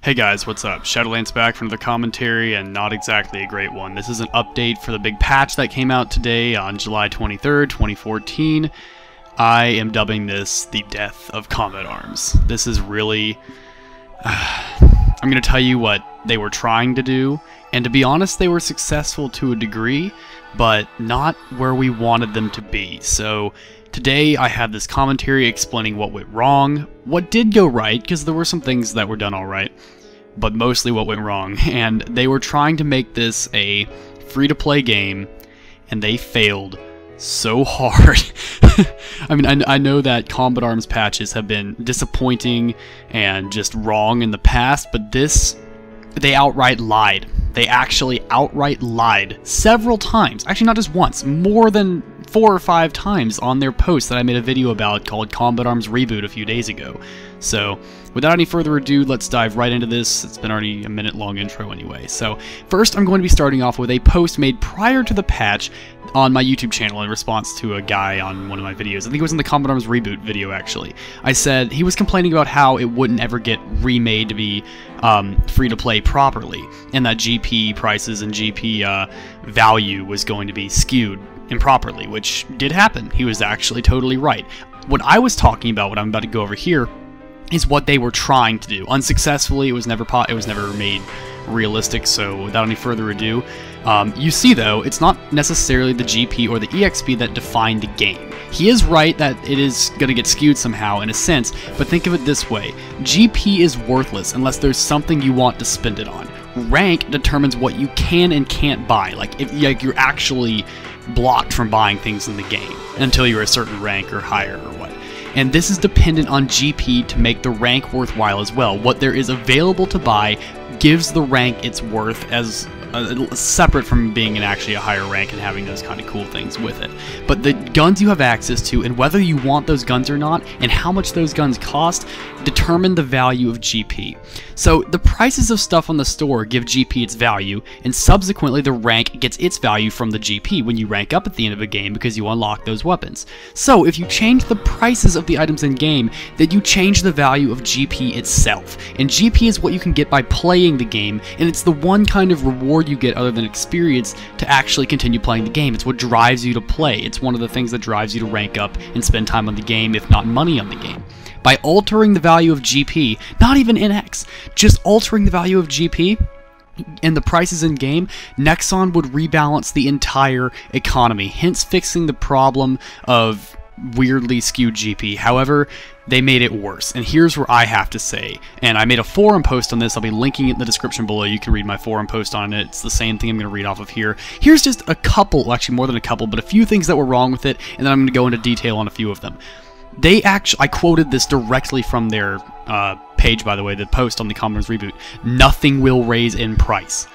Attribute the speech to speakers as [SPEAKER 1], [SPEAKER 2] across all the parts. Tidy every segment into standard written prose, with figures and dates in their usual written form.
[SPEAKER 1] Hey guys, what's up? Shadowlands back for another commentary, and not exactly a great one. This is an update for the big patch that came out today on July 23rd, 2014. I am dubbing this the death of combat arms. This is really... I'm going to tell you what they were trying to do, and to be honest, they were successful to a degree, but not where we wanted them to be. So today I have this commentary explaining what went wrong, what did go right, because there were some things that were done alright, but mostly what went wrong. And they were trying to make this a free-to-play game, and they failed so hard. I mean, I know that combat arms patches have been disappointing and just wrong in the past, but this, they outright lied. They actually outright lied several times. Actually, not just once, more than 4 or 5 times on their post that I made a video about called Combat Arms Reboot a few days ago. So, without any further ado, let's dive right into this. It's been already a minute-long intro anyway. So, first I'm going to be starting off with a post made prior to the patch on my YouTube channel in response to a guy on one of my videos. I think it was in the Combat Arms Reboot video, actually. I said he was complaining about how it wouldn't ever get remade to be free-to-play properly, and that GP prices and GP value was going to be skewed improperly, which did happen. He was actually totally right. What I was talking about, what I'm about to go over here, is what they were trying to do. Unsuccessfully, it was never made realistic, so without any further ado, you see though, it's not necessarily the GP or the EXP that define the game. He is right that it is going to get skewed somehow in a sense, but think of it this way. GP is worthless unless there's something you want to spend it on. Rank determines what you can and can't buy, like if you're actually blocked from buying things in the game until you're a certain rank or higher or what. And this is dependent on GP to make the rank worthwhile as well. What there is available to buy gives the rank its worth as separate from being actually a higher rank and having those kind of cool things with it. But the guns you have access to, and whether you want those guns or not, and how much those guns cost, determine the value of GP. So the prices of stuff on the store give GP its value, and subsequently the rank gets its value from the GP when you rank up at the end of a game because you unlock those weapons. So if you change the prices of the items in game, then you change the value of GP itself. And GP is what you can get by playing the game, and it's the one kind of reward you get other than experience to actually continue playing the game. It's what drives you to play. It's one of the things that drives you to rank up and spend time on the game, if not money on the game. By altering the value of GP, not even NX, just altering the value of GP and the prices in game, Nexon would rebalance the entire economy, hence fixing the problem of weirdly skewed GP. However, they made it worse, and here's where I have to say, and I made a forum post on this, I'll be linking it in the description below, you can read my forum post on it, it's the same thing I'm going to read off of here. Here's just a couple, well, actually more than a couple, but a few things that were wrong with it, and then I'm going to go into detail on a few of them. They actually, I quoted this directly from their page, by the way, the post on the Combat Arms Reboot. Nothing will raise in price.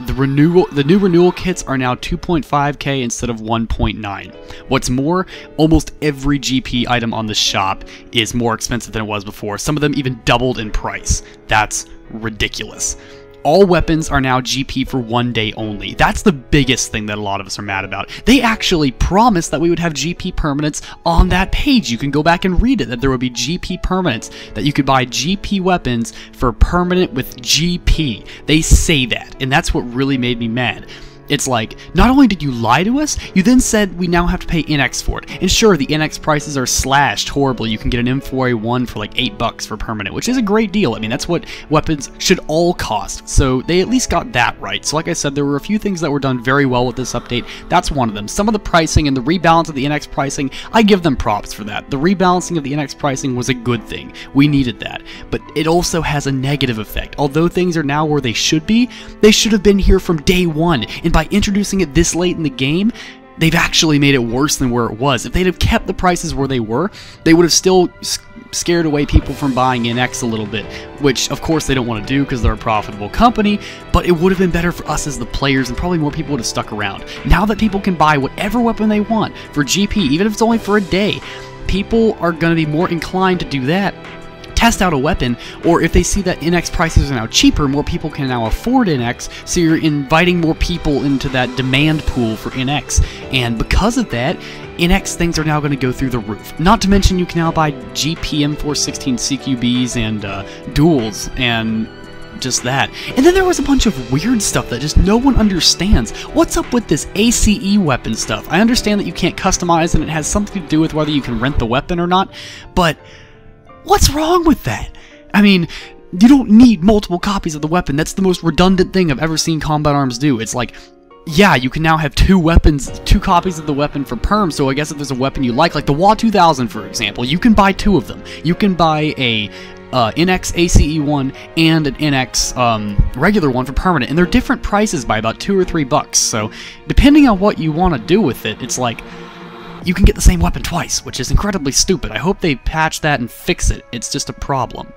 [SPEAKER 1] The new renewal kits are now 2.5k instead of 1.9. What's more, almost every GP item on the shop is more expensive than it was before. Some of them even doubled in price. That's ridiculous. All weapons are now GP for 1 day only. That's the biggest thing that a lot of us are mad about. They actually promised that we would have GP permanents on that page. You can go back and read it, that there would be GP permanents, that you could buy GP weapons for permanent with GP. They say that, and that's what really made me mad. It's like, not only did you lie to us, you then said we now have to pay NX for it. And sure, the NX prices are slashed horribly. You can get an M4A1 for like $8 for permanent, which is a great deal. I mean, that's what weapons should all cost. So they at least got that right. So like I said, there were a few things that were done very well with this update. That's one of them. Some of the pricing and the rebalance of the NX pricing, I give them props for that. The rebalancing of the NX pricing was a good thing. We needed that. But it also has a negative effect. Although things are now where they should have been here from day one. And by introducing it this late in the game, they've actually made it worse than where it was. If they'd have kept the prices where they were, they would have still scared away people from buying NX a little bit, which of course they don't want to do because they're a profitable company, but it would have been better for us as the players, and probably more people would have stuck around. Now that people can buy whatever weapon they want for GP, even if it's only for a day, people are going to be more inclined to do that, test out a weapon, or if they see that NX prices are now cheaper, more people can now afford NX, so you're inviting more people into that demand pool for NX, and because of that, NX things are now going to go through the roof. Not to mention you can now buy GP M416 CQBs and duels, and just that. And then there was a bunch of weird stuff that just no one understands. What's up with this ACE weapon stuff? I understand that you can't customize and it has something to do with whether you can rent the weapon or not, but what's wrong with that? I mean, you don't need multiple copies of the weapon. That's the most redundant thing I've ever seen Combat Arms do. It's like, yeah, you can now have two copies of the weapon for perm, so I guess if there's a weapon you like the WA 2000, for example, you can buy two of them. You can buy a NX ACE one and an NX regular one for permanent, and they're different prices by about $2 or $3, so depending on what you want to do with it, it's like, you can get the same weapon twice, which is incredibly stupid. I hope they patch that and fix it. It's just a problem.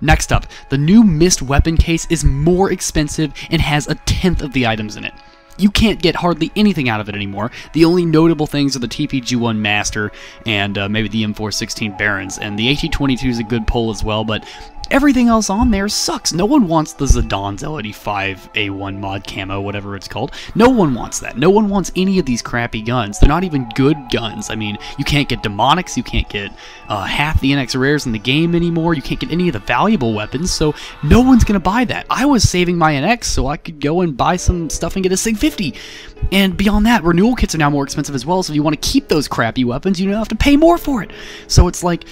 [SPEAKER 1] Next up, the new Mist weapon case is more expensive and has 1/10 of the items in it. You can't get hardly anything out of it anymore. The only notable things are the TPG-1 Master and maybe the M416 Barons, and the AT-22 is a good pull as well, but everything else on there sucks. No one wants the Zidane L85A1 mod camo, whatever it's called. No one wants that. No one wants any of these crappy guns. They're not even good guns. I mean, you can't get Demonics, you can't get half the NX rares in the game anymore, you can't get any of the valuable weapons, so no one's gonna buy that. I was saving my NX so I could go and buy some stuff and get a SIG 50. And beyond that, renewal kits are now more expensive as well, so if you want to keep those crappy weapons, you don't have to pay more for it. So it's like,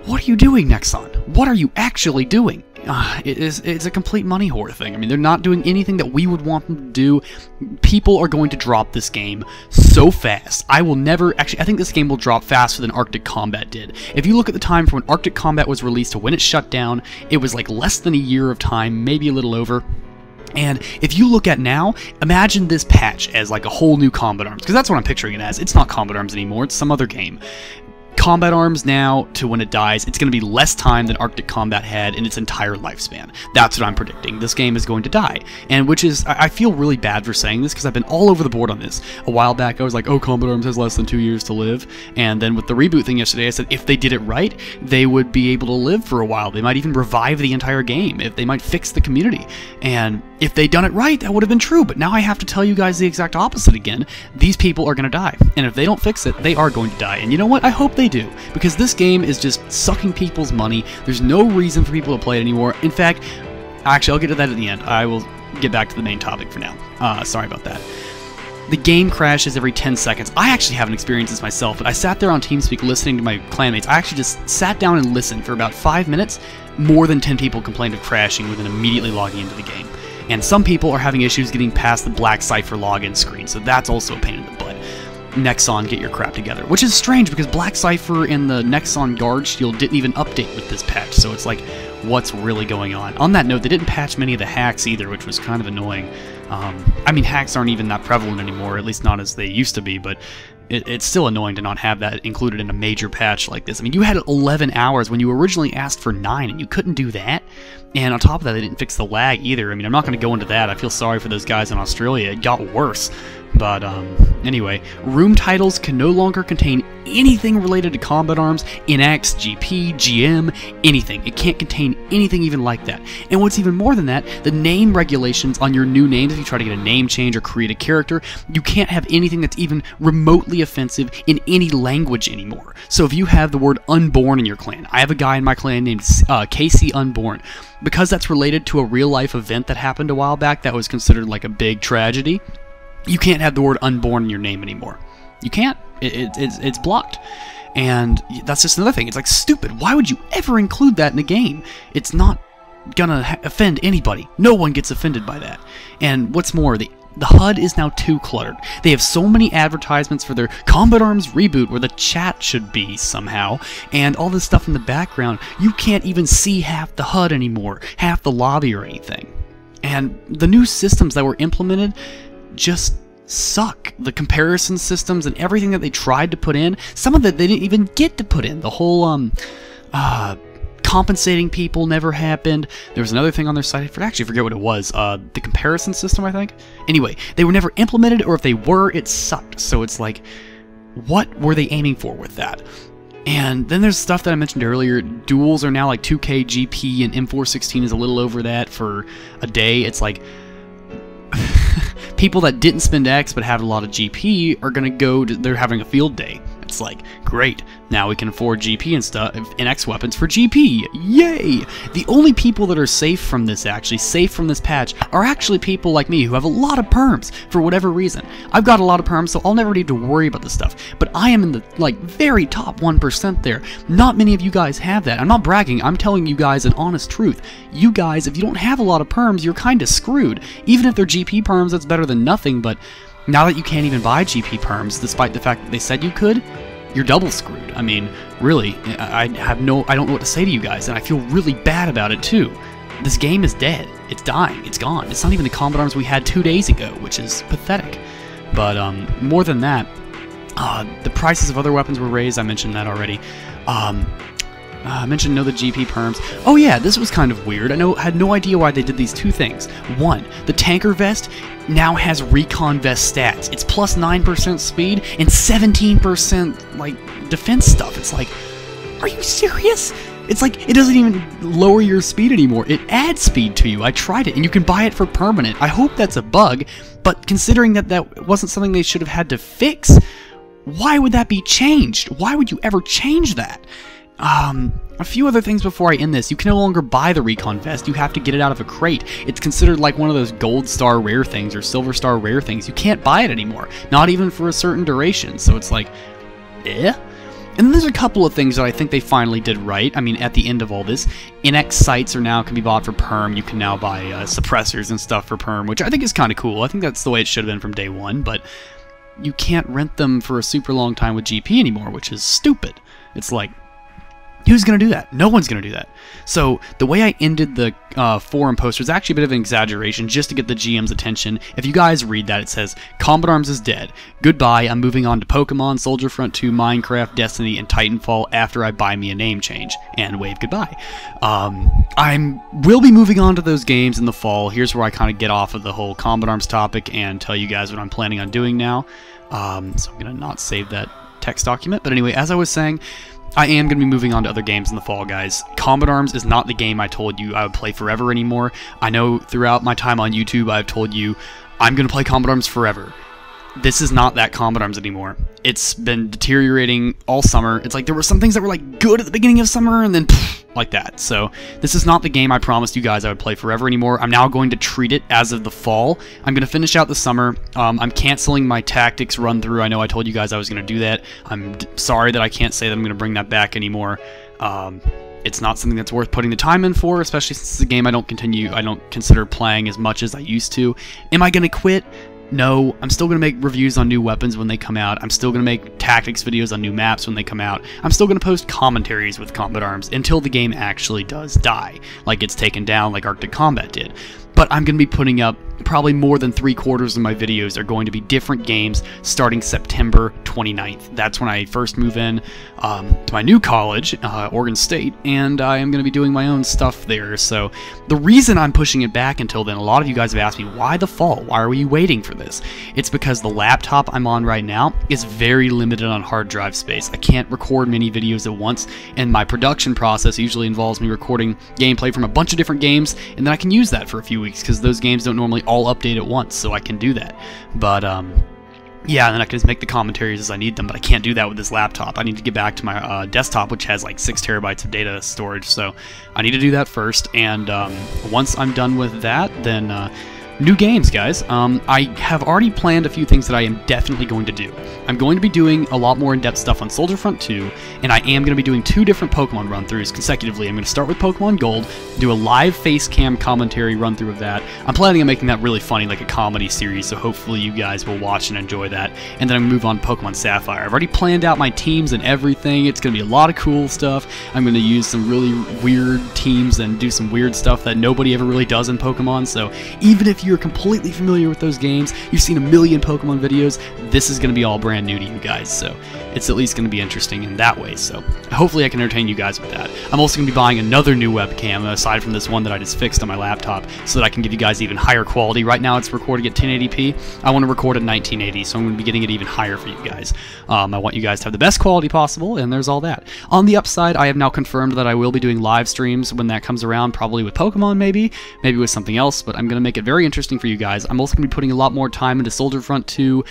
[SPEAKER 1] what are you doing, Nexon? What are you actually doing? It's a complete money whore thing. I mean, they're not doing anything that we would want them to do. People are going to drop this game so fast. I will never... Actually, I think this game will drop faster than Arctic Combat did. If you look at the time from when Arctic Combat was released to when it shut down, it was like less than a year of time, maybe a little over. And if you look at now, imagine this patch as like a whole new Combat Arms, because that's what I'm picturing it as. It's not Combat Arms anymore, it's some other game. Combat Arms now, to when it dies, it's going to be less time than Arctic Combat had in its entire lifespan. That's what I'm predicting. This game is going to die. And which is, I feel really bad for saying this, because I've been all over the board on this. A while back, I was like, oh, Combat Arms has less than 2 years to live. And then with the reboot thing yesterday, I said if they did it right, they would be able to live for a while. They might even revive the entire game. If they might fix the community. And if they'd done it right, that would have been true. But now I have to tell you guys the exact opposite again. These people are going to die. And if they don't fix it, they are going to die. And you know what? I hope they do, because this game is just sucking people's money. There's no reason for people to play it anymore. In fact, actually, I'll get to that at the end. I will get back to the main topic for now. Sorry about that. The game crashes every 10 seconds. I actually haven't experienced this myself, but I sat there on TeamSpeak listening to my clanmates. I actually just sat down and listened for about 5 minutes. More than 10 people complained of crashing within immediately logging into the game. And some people are having issues getting past the black Cypher login screen, so that's also a pain in the butt. Nexon, get your crap together. Which is strange, because Black Cypher and the Nexon Guard Shield didn't even update with this patch, so it's like, what's really going on? On that note, they didn't patch many of the hacks either, which was kind of annoying. I mean, hacks aren't even that prevalent anymore, at least not as they used to be, but it's still annoying to not have that included in a major patch like this. I mean, you had 11 hours when you originally asked for 9, and you couldn't do that? And on top of that, they didn't fix the lag either. I mean, I'm not going to go into that. I feel sorry for those guys in Australia. It got worse. But, anyway, room titles can no longer contain anything related to Combat Arms, NX, GP, GM, anything. It can't contain anything even like that. And what's even more than that, the name regulations on your new names, if you try to get a name change or create a character, you can't have anything that's even remotely offensive in any language anymore. So if you have the word Unborn in your clan, I have a guy in my clan named KC Unborn, because that's related to a real-life event that happened a while back that was considered like a big tragedy, you can't have the word Unborn in your name anymore. You can't. It's blocked. And that's just another thing. It's like, stupid. Why would you ever include that in a game? It's not gonna offend anybody. No one gets offended by that. And what's more, the HUD is now too cluttered. They have so many advertisements for their Combat Arms reboot where the chat should be somehow, and all this stuff in the background. You can't even see half the HUD anymore, half the lobby or anything. And the new systems that were implemented just suck. The comparison systems and everything that they tried to put in, some of it they didn't even get to put in. The whole compensating people never happened. There was another thing on their site, I actually forget what it was. The comparison system, I think. Anyway, they were never implemented, or if they were, it sucked. So it's like, what were they aiming for with that? And then there's stuff that I mentioned earlier. Duels are now like 2K GP, and M416 is a little over that for a day. It's like, people that didn't spend X but have a lot of GP are going to go, they're having a field day. It's like, great, now we can afford GP and stuff, and X weapons for GP, yay! The only people that are safe from this, actually, safe from this patch, are actually people like me who have a lot of perms, for whatever reason. I've got a lot of perms, so I'll never need to worry about this stuff, but I am in the, like, very top 1% there. Not many of you guys have that. I'm not bragging, I'm telling you guys an honest truth. You guys, if you don't have a lot of perms, you're kinda screwed. Even if they're GP perms, that's better than nothing, but now that you can't even buy GP perms, despite the fact that they said you could, you're double screwed. I mean, really, I don't know what to say to you guys, and I feel really bad about it too. This game is dead. It's dying. It's gone. It's not even the combat arms we had 2 days ago, which is pathetic. But more than that, the prices of other weapons were raised. I mentioned that already. I mentioned the GP perms. Oh yeah, this was kind of weird. I had no idea why they did these two things. One, the tanker vest now has recon vest stats. It's plus 9% speed and 17% like defense stuff. It's like, are you serious? It's like, it doesn't even lower your speed anymore. It adds speed to you. I tried it, and you can buy it for permanent. I hope that's a bug, but considering that that wasn't something they should have had to fix, why would that be changed? Why would you ever change that? A few other things before I end this. You can no longer buy the recon vest. You have to get it out of a crate. It's considered like one of those gold star rare things or silver star rare things. You can't buy it anymore. Not even for a certain duration. So it's like, eh? And then there's a couple of things that I think they finally did right. I mean, at the end of all this, NX sights can be bought for perm. You can now buy suppressors and stuff for perm, which I think is kind of cool. I think that's the way it should have been from day one, but you can't rent them for a super long time with GP anymore, which is stupid. It's like, who's going to do that? No one's going to do that. So the way I ended the forum post was actually a bit of an exaggeration just to get the GM's attention. If you guys read that, it says, Combat Arms is dead. Goodbye, I'm moving on to Pokemon, Soldier Front 2, Minecraft, Destiny, and Titanfall after I buy me a name change. And wave goodbye. I will be moving on to those games in the fall. Here's where I kind of get off of the whole Combat Arms topic and tell you guys what I'm planning on doing now. So I'm going to not save that text document. But anyway, as I was saying, I am going to be moving on to other games in the fall, guys. Combat Arms is not the game I told you I would play forever anymore. I know throughout my time on YouTube I've told you I'm going to play Combat Arms forever. This is not that Combat Arms anymore. It's been deteriorating all summer. It's like there were some things that were like good at the beginning of summer and then pff, like that. So this is not the game I promised you guys I would play forever anymore. I'm now going to treat it as of the fall. I'm going to finish out the summer. I'm canceling my tactics run through. I know I told you guys I was going to do that. I'm sorry that I can't say that I'm going to bring that back anymore. It's not something that's worth putting the time in for, especially since it's a game I don't consider playing as much as I used to. Am I going to quit? No, I'm still going to make reviews on new weapons when they come out. I'm still going to make tactics videos on new maps when they come out. I'm still going to post commentaries with Combat Arms until the game actually does die, like it's taken down like Arctic Combat did. But I'm going to be putting up probably more than 3/4 of my videos are going to be different games starting September 29th. That's when I first move in to my new college, Oregon State, and I am going to be doing my own stuff there. So the reason I'm pushing it back until then, a lot of you guys have asked me, why the fall? Why are you waiting for this? It's because the laptop I'm on right now is very limited on hard drive space. I can't record many videos at once, and my production process usually involves me recording gameplay from a bunch of different games, and then I can use that for a few weeks because those games don't normally all update at once, so I can do that. But yeah, and then I can just make the commentaries as I need them, but I can't do that with this laptop. I need to get back to my desktop, which has like 6 terabytes of data storage, so I need to do that first, and once I'm done with that, then new games, guys. I have already planned a few things that I am definitely going to do. I'm going to be doing a lot more in-depth stuff on Soldier Front 2, and I am going to be doing 2 different Pokemon run-throughs consecutively. I'm going to start with Pokemon Gold, do a live face cam commentary run-through of that. I'm planning on making that really funny, like a comedy series, so hopefully you guys will watch and enjoy that. And then I'm going to move on to Pokemon Sapphire. I've already planned out my teams and everything. It's going to be a lot of cool stuff. I'm going to use some really weird teams and do some weird stuff that nobody ever really does in Pokemon, so even if you're completely familiar with those games, you've seen a million Pokemon videos, this is going to be all brand new to you guys, so it's at least going to be interesting in that way, so hopefully I can entertain you guys with that. I'm also going to be buying another new webcam, aside from this one that I just fixed on my laptop, so that I can give you guys even higher quality. Right now it's recording at 1080p, I want to record at 1980, so I'm going to be getting it even higher for you guys. I want you guys to have the best quality possible, and there's all that. On the upside, I have now confirmed that I will be doing live streams when that comes around, probably with Pokemon maybe with something else, but I'm going to make it very interesting interesting for you guys. I'm also going to be putting a lot more time into Soldier Front 2,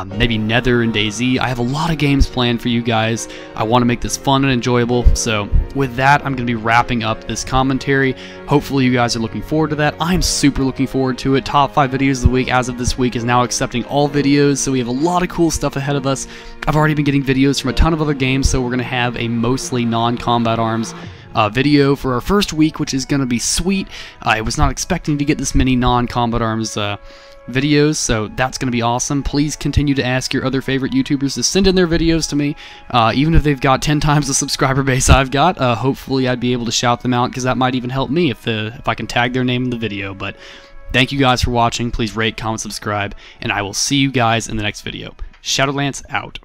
[SPEAKER 1] maybe Nether and DayZ. I have a lot of games planned for you guys. I want to make this fun and enjoyable. So with that, I'm going to be wrapping up this commentary. Hopefully you guys are looking forward to that. I'm super looking forward to it. Top 5 videos of the week as of this week is now accepting all videos, so we have a lot of cool stuff ahead of us. I've already been getting videos from a ton of other games, so we're going to have a mostly non-combat arms video for our first week, which is going to be sweet. I was not expecting to get this many non-combat arms videos, so that's going to be awesome. Please continue to ask your other favorite YouTubers to send in their videos to me, even if they've got 10 times the subscriber base I've got. Hopefully I'd be able to shout them out, because that might even help me if I can tag their name in the video. But thank you guys for watching. Please rate, comment, subscribe, and I will see you guys in the next video. Shadowlance out.